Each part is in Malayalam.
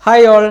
ഹായ് ഓൾ,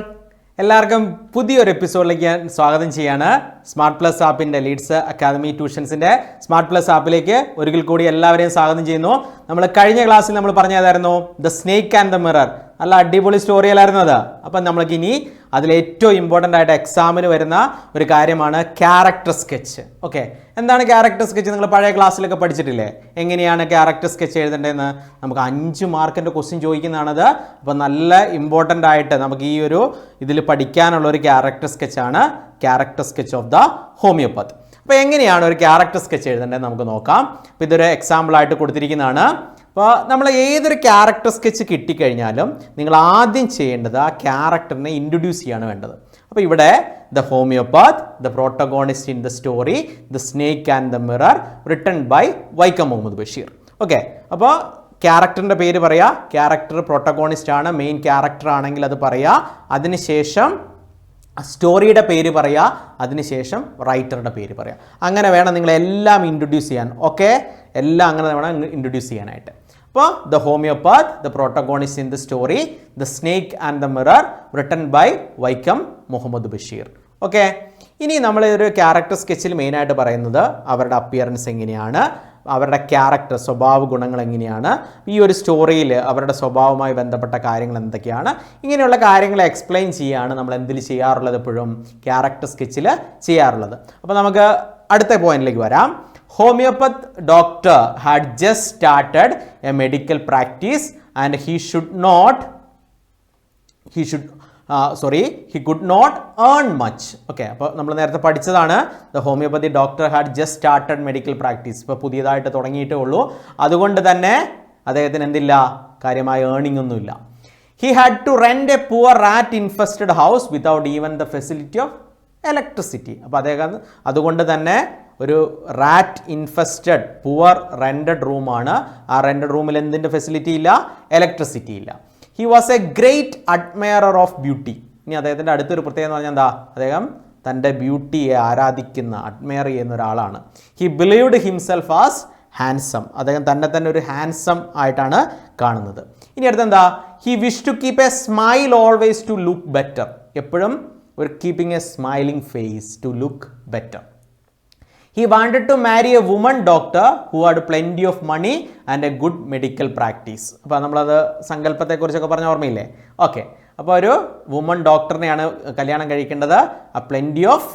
എല്ലാവർക്കും പുതിയൊരു എപ്പിസോഡിലേക്ക് ഞാൻ സ്വാഗതം ചെയ്യാണ്. സ്മാർട്ട് പ്ലസ് ആപ്പിൻ്റെ ലീഡ്സ് അക്കാദമി ട്യൂഷൻസിൻ്റെ സ്മാർട്ട് പ്ലസ് ആപ്പിലേക്ക് ഒരിക്കൽ കൂടി എല്ലാവരെയും സ്വാഗതം ചെയ്യുന്നു. നമ്മൾ കഴിഞ്ഞ ക്ലാസ്സിൽ നമ്മൾ പറഞ്ഞതായിരുന്നു the snake and the mirror. നല്ല അടിപൊളി സ്റ്റോറിയല്ലായിരുന്നു അത്. അപ്പം നമ്മൾക്ക് ഇനി അതിലേറ്റവും ഇമ്പോർട്ടൻ്റ് ആയിട്ട് എക്സാമിന് വരുന്ന ഒരു കാര്യമാണ് ക്യാരക്ടർ സ്കെച്ച്. ഓക്കെ, എന്താണ് ക്യാരക്ടർ സ്കെച്ച്? നിങ്ങൾ പഴയ ക്ലാസ്സിലൊക്കെ പഠിച്ചിട്ടില്ലേ? എങ്ങനെയാണ് ക്യാരക്ടർ സ്കെച്ച് എഴുതേണ്ടതെന്ന്? നമുക്ക് 5 മാർക്കിൻ്റെ ക്വസ്റ്റ്യൻ ചോദിക്കുന്നതാണത്. അപ്പോൾ നല്ല ഇമ്പോർട്ടൻ്റ് ആയിട്ട് നമുക്ക് ഈ ഒരു ഇതിൽ പഠിക്കാനുള്ള ഒരു ക്യാരക്ടർ സ്കെച്ചാണ് character sketch of the homeopath. അപ്പോൾ എങ്ങനെയാണ് ഒരു ക്യാരക്ടർ സ്കെച്ച് എഴുതേണ്ടത് നമുക്ക് നോക്കാം. അപ്പോൾ ഇതൊരു എക്സാമ്പിളായിട്ട് കൊടുത്തിരിക്കുന്നതാണ്. അപ്പോൾ നമ്മൾ ഏതൊരു ക്യാരക്ടർ സ്കെച്ച് കിട്ടിക്കഴിഞ്ഞാലും നിങ്ങൾ ആദ്യം ചെയ്യേണ്ടത് ആ ക്യാരക്ടറിനെ ഇൻട്രൊഡ്യൂസ് ചെയ്യാണ് വേണ്ടത്. അപ്പോൾ ഇവിടെ the homeopath, the protagonist in the story, the snake and the mirror, written by Vaikom Muhammad Basheer. Okay, അപ്പോൾ ക്യാരക്ടറിൻ്റെ പേര് പറയുക. ക്യാരക്ടർ പ്രോട്ടഗോണിസ്റ്റ് ആണ്, മെയിൻ ക്യാരക്ടർ ആണെങ്കിൽ അത് പറയുക. അതിനുശേഷം സ്റ്റോറിയുടെ പേര് പറയുക, അതിനുശേഷം റൈറ്ററുടെ പേര് പറയുക. അങ്ങനെ വേണം നിങ്ങളെല്ലാം ഇൻട്രൊഡ്യൂസ് ചെയ്യാൻ. ഓക്കെ, എല്ലാം അങ്ങനെ വേണം ഇൻട്രൊഡ്യൂസ് ചെയ്യാനായിട്ട്. അപ്പോൾ the homeopath, the protagonist in the story, the snake and the mirror, written by Vaikom Muhammad Basheer. Okay, ഇനി നമ്മൾ ഒരു ക്യാരക്ടർ സ്കെച്ചിൽ മെയിനായിട്ട് പറയുന്നത് അവരുടെ അപ്പിയറൻസ് എങ്ങനെയാണ്, അവരുടെ ക്യാരക്ടർ സ്വഭാവ ഗുണങ്ങൾ എങ്ങനെയാണ്, ഈ ഒരു സ്റ്റോറിയിൽ അവരുടെ സ്വഭാവവുമായി ബന്ധപ്പെട്ട കാര്യങ്ങൾ എന്തൊക്കെയാണ്, ഇങ്ങനെയുള്ള കാര്യങ്ങൾ എക്സ്പ്ലെയിൻ ചെയ്യുകയാണ് നമ്മൾ എന്തിൽ ചെയ്യാറുള്ളത്, എപ്പോഴും ക്യാരക്ടർ സ്കെച്ചിൽ ചെയ്യാറുള്ളത്. അപ്പോൾ നമുക്ക് അടുത്ത പോയിന്റിലേക്ക് വരാം. Homeopath doctor had just started a medical practice and he could not earn much. Okay, അപ്പോൾ നമ്മൾ നേരത്തെ പഠിച്ചതാണ് the homeopathy doctor had just started medical practice. ഇപ്പോൾ പുതിയതായിട്ട് തുടങ്ങിയിട്ടേ ഉള്ളൂ. അതുകൊണ്ട് തന്നെ അദ്ദേഹത്തിന് എന്തില്ല, കാര്യമായ ഏർണിംഗ് ഒന്നുമില്ല. He had to rent a poor rat infested house without even the facility of electricity. അപ്പോൾ അദ്ദേഹം അതുകൊണ്ട് തന്നെ ഒരു റാറ്റ് ഇൻഫെസ്റ്റഡ് പുവർ റെൻറ്റഡ് റൂമാണ്. ആ റെൻറ്റഡ് റൂമിൽ എന്തിൻ്റെ ഫെസിലിറ്റി ഇല്ല, ഇലക്ട്രിസിറ്റി ഇല്ല. He was A great admirer of beauty. ഇനി അദ്ദേഹത്തിൻ്റെ അടുത്തൊരു പ്രത്യേകത എന്ന് പറഞ്ഞാൽ എന്താ, അദ്ദേഹം തൻ്റെ ബ്യൂട്ടിയെ ആരാധിക്കുന്ന, അഡ്മയർ ചെയ്യുന്ന ഒരാളാണ്. He believed himself as handsome. അദ്ദേഹം തന്നെ ഒരു ഹാൻസം ആയിട്ടാണ് കാണുന്നത്. ഇനി അടുത്തെന്താ, he wish to keep a smile always to look better. എപ്പോഴും ഒരു keeping a smiling face to look better. He wanted to marry a woman doctor who had plenty of money and a good medical practice. അപ്പോൾ നമ്മളത് സങ്കല്പത്തെക്കുറിച്ചൊക്കെ പറഞ്ഞ ഓർമ്മയില്ലേ? ഓക്കെ, അപ്പോൾ ഒരു വുമൺ ഡോക്ടറിനെയാണ് കല്യാണം കഴിക്കേണ്ടത്. ആ പ്ലെൻറ്റി ഓഫ്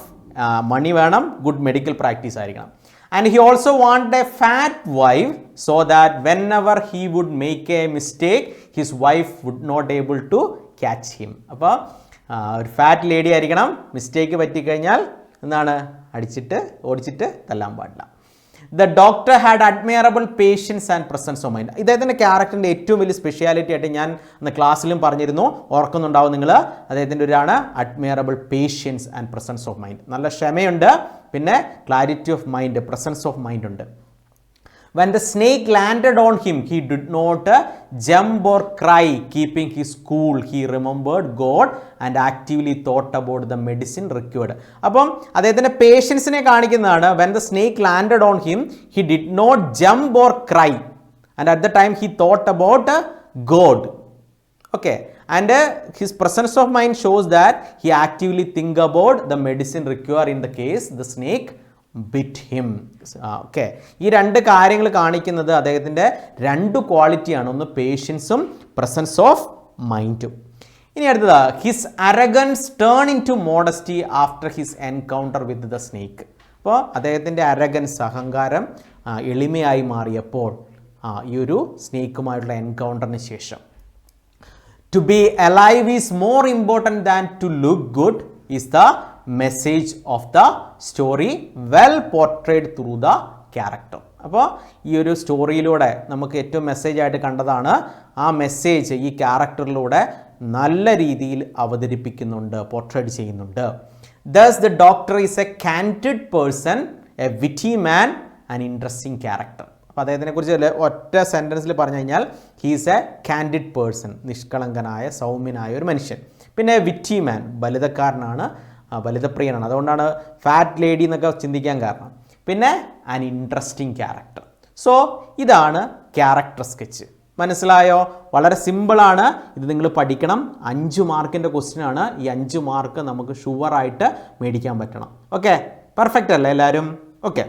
മണി വേണം, ഗുഡ് മെഡിക്കൽ പ്രാക്ടീസ് ആയിരിക്കണം. And he also want a fat wife so that whenever he would make a mistake his wife would not able to catch him. അപ്പോൾ ഒരു ഫാറ്റ് ലേഡി ആയിരിക്കണം. മിസ്റ്റേക്ക് പറ്റിക്കഴിഞ്ഞാൽ എന്താണ്, ഓടിച്ചിട്ട് തല്ലാൻ പാടില്ല. The doctor had admirable patience and presence of mind. ഇദ്ദേഹത്തിൻ്റെ ക്യാരക്ടറിൻ്റെ ഏറ്റവും വലിയ സ്പെഷ്യാലിറ്റി ആയിട്ട് ഞാൻ അന്ന് ക്ലാസ്സിലും പറഞ്ഞിരുന്നു, ഓർക്കുന്നുണ്ടാവും നിങ്ങൾ. അദ്ദേഹത്തിൻ്റെ ഒരാണ് admirable patience and presence of mind. നല്ല ക്ഷമയുണ്ട്, പിന്നെ clarity of mind, presence of mind ഉണ്ട്. When the snake landed on him, he did not jump or cry, keeping his cool. He remembered God and actively thought about the medicine required. അപ്പം അദ്ദേഹത്തിൻ്റെ പേഷ്യൻസിനെ കാണിക്കുന്നതാണ്. When the snake landed on him, he did not jump or cry. And at the time, he thought about God. Okay. And his presence of mind shows that he actively think about the medicine required in the case the snake bit him. Okay, ഈ 2 കാര്യങ്ങൾ കാണിക്കുന്നത് അദ്ദേഹത്തിൻ്റെ 2 ക്വാളിറ്റിയാണ്. ഒന്ന് പേഷ്യൻസും പ്രസൻസ് ഓഫ് മൈൻഡും. ഇനി അടുത്തത്, his arrogance turn into modesty after his encounter with the snake. അപ്പോൾ അദ്ദേഹത്തിൻ്റെ അരഗൻസ്, അഹങ്കാരം എളിമയായി മാറിയപ്പോൾ ഈ ഒരു സ്നേക്കുമായിട്ടുള്ള എൻകൗണ്ടറിന് ശേഷം. To be alive is more important than to look good is the message of the story well portrayed through the character. അപ്പോൾ ഈ ഒരു സ്റ്റോറിയിലൂടെ നമുക്ക് ഏറ്റവും മെസ്സേജായിട്ട് കണ്ടതാണ്. ആ മെസ്സേജ് ഈ ക്യാരക്ടറിലൂടെ നല്ല രീതിയിൽ അവതരിപ്പിക്കുന്നുണ്ട്, പോർട്രേറ്റ് ചെയ്യുന്നുണ്ട്. Thus the doctor is a candid person, a witty man, an interesting character. അപ്പോൾ അദ്ദേഹത്തിനെ കുറിച്ച് ഒറ്റ സെൻറ്റൻസിൽ പറഞ്ഞു കഴിഞ്ഞാൽ ഹീസ് എ കാൻഡിഡ് പേഴ്സൺ, നിഷ്കളങ്കനായ സൗമ്യനായ ഒരു മനുഷ്യൻ. പിന്നെ വിറ്റി മാൻ, ബലിതക്കാരനാണ്, ബലിതപ്രിയനാണ്. അതുകൊണ്ടാണ് ഫാറ്റ് ലേഡി എന്നൊക്കെ ചിന്തിക്കാൻ കാരണം. പിന്നെ ആൻ ഇൻട്രസ്റ്റിംഗ് ക്യാരക്ടർ. സോ ഇതാണ് ക്യാരക്ടർ സ്കെച്ച്. മനസ്സിലായോ? വളരെ സിമ്പിളാണ്, ഇത് നിങ്ങൾ പഠിക്കണം. 5 മാർക്കിൻ്റെ ക്വസ്റ്റ്യൻ ആണ്. ഈ 5 മാർക്ക് നമുക്ക് ഷുവറായിട്ട് മേടിക്കാൻ പറ്റണം. ഓക്കെ, പെർഫെക്റ്റ് അല്ലേ എല്ലാവരും? ഓക്കെ.